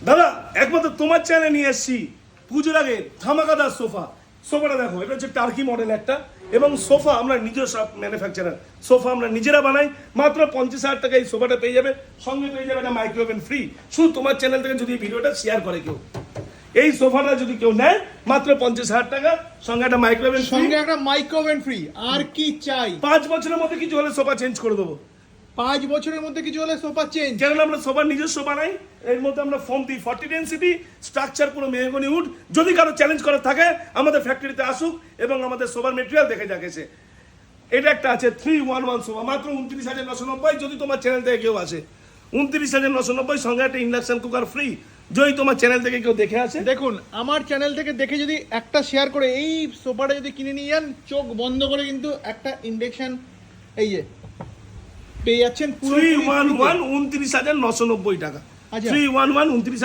দাদা একমাত্র তোমার চ্যানেলে নিয়ে এসেছি পুজোর আগে ধামাকাদার সোফাটা দেখো, এটা হচ্ছে টার্কি মডেল একটা, এবং সোফা আমরা নিজস্ব ম্যানুফ্যাকচারার, সোফা আমরা নিজেরা বানাই। মাত্র 50,000 টাকা এই সোফাটা পেয়ে যাবে, সঙ্গে পেয়ে যাবে একটা মাইক্রোওভেন ফ্রি। শুধু তোমার চ্যানেল থেকে যদি ভিডিওটা শেয়ার করে কেউ, এই সোফাটা যদি কেউ নেয় মাত্র 50,000 টাকা, সঙ্গে একটা মাইক্রোওভেন ফ্রি। সঙ্গে একটা মাইক্রোওভেন ফ্রি। আর কি চাই? 5 বছরের মধ্যে কিছু হলে সোফা চেঞ্জ করে দেবো। 5 বছরের মধ্যে কিছু হলে সোফা চেঞ্জ। কেননা আমরা সোফা নিজস্ব বানাই, এর মধ্যে আমরা ফোম দিই 40 ডেনসিটি, স্ট্রাকচার পুরো মেহগনি উড। যদি কারো চ্যালেঞ্জ করার থাকে আমাদের ফ্যাক্টরিতে আসুক এবং আমাদের সোফার মেটেরিয়াল দেখে যাক এসে। এটা একটা আছে 311 সোফা, মাত্র 29,990। যদি তোমার চ্যানেল থেকে কেউ আসে 29,990, সঙ্গে একটা ইন্ডাকশন কুকার ফ্রি। যদি তোমার চ্যানেল থেকে কেউ দেখে আসে, দেখুন আমার চ্যানেল থেকে দেখে যদি একটা শেয়ার করে এই সোফাটা যদি কিনে নিয়ে যান, চোখ বন্ধ করে কিন্তু একটা ইন্ডাকশন এই যে পেয়ে যাচ্ছেন পুরো 311 29,990 টাকা। আচ্ছা। 311 29,000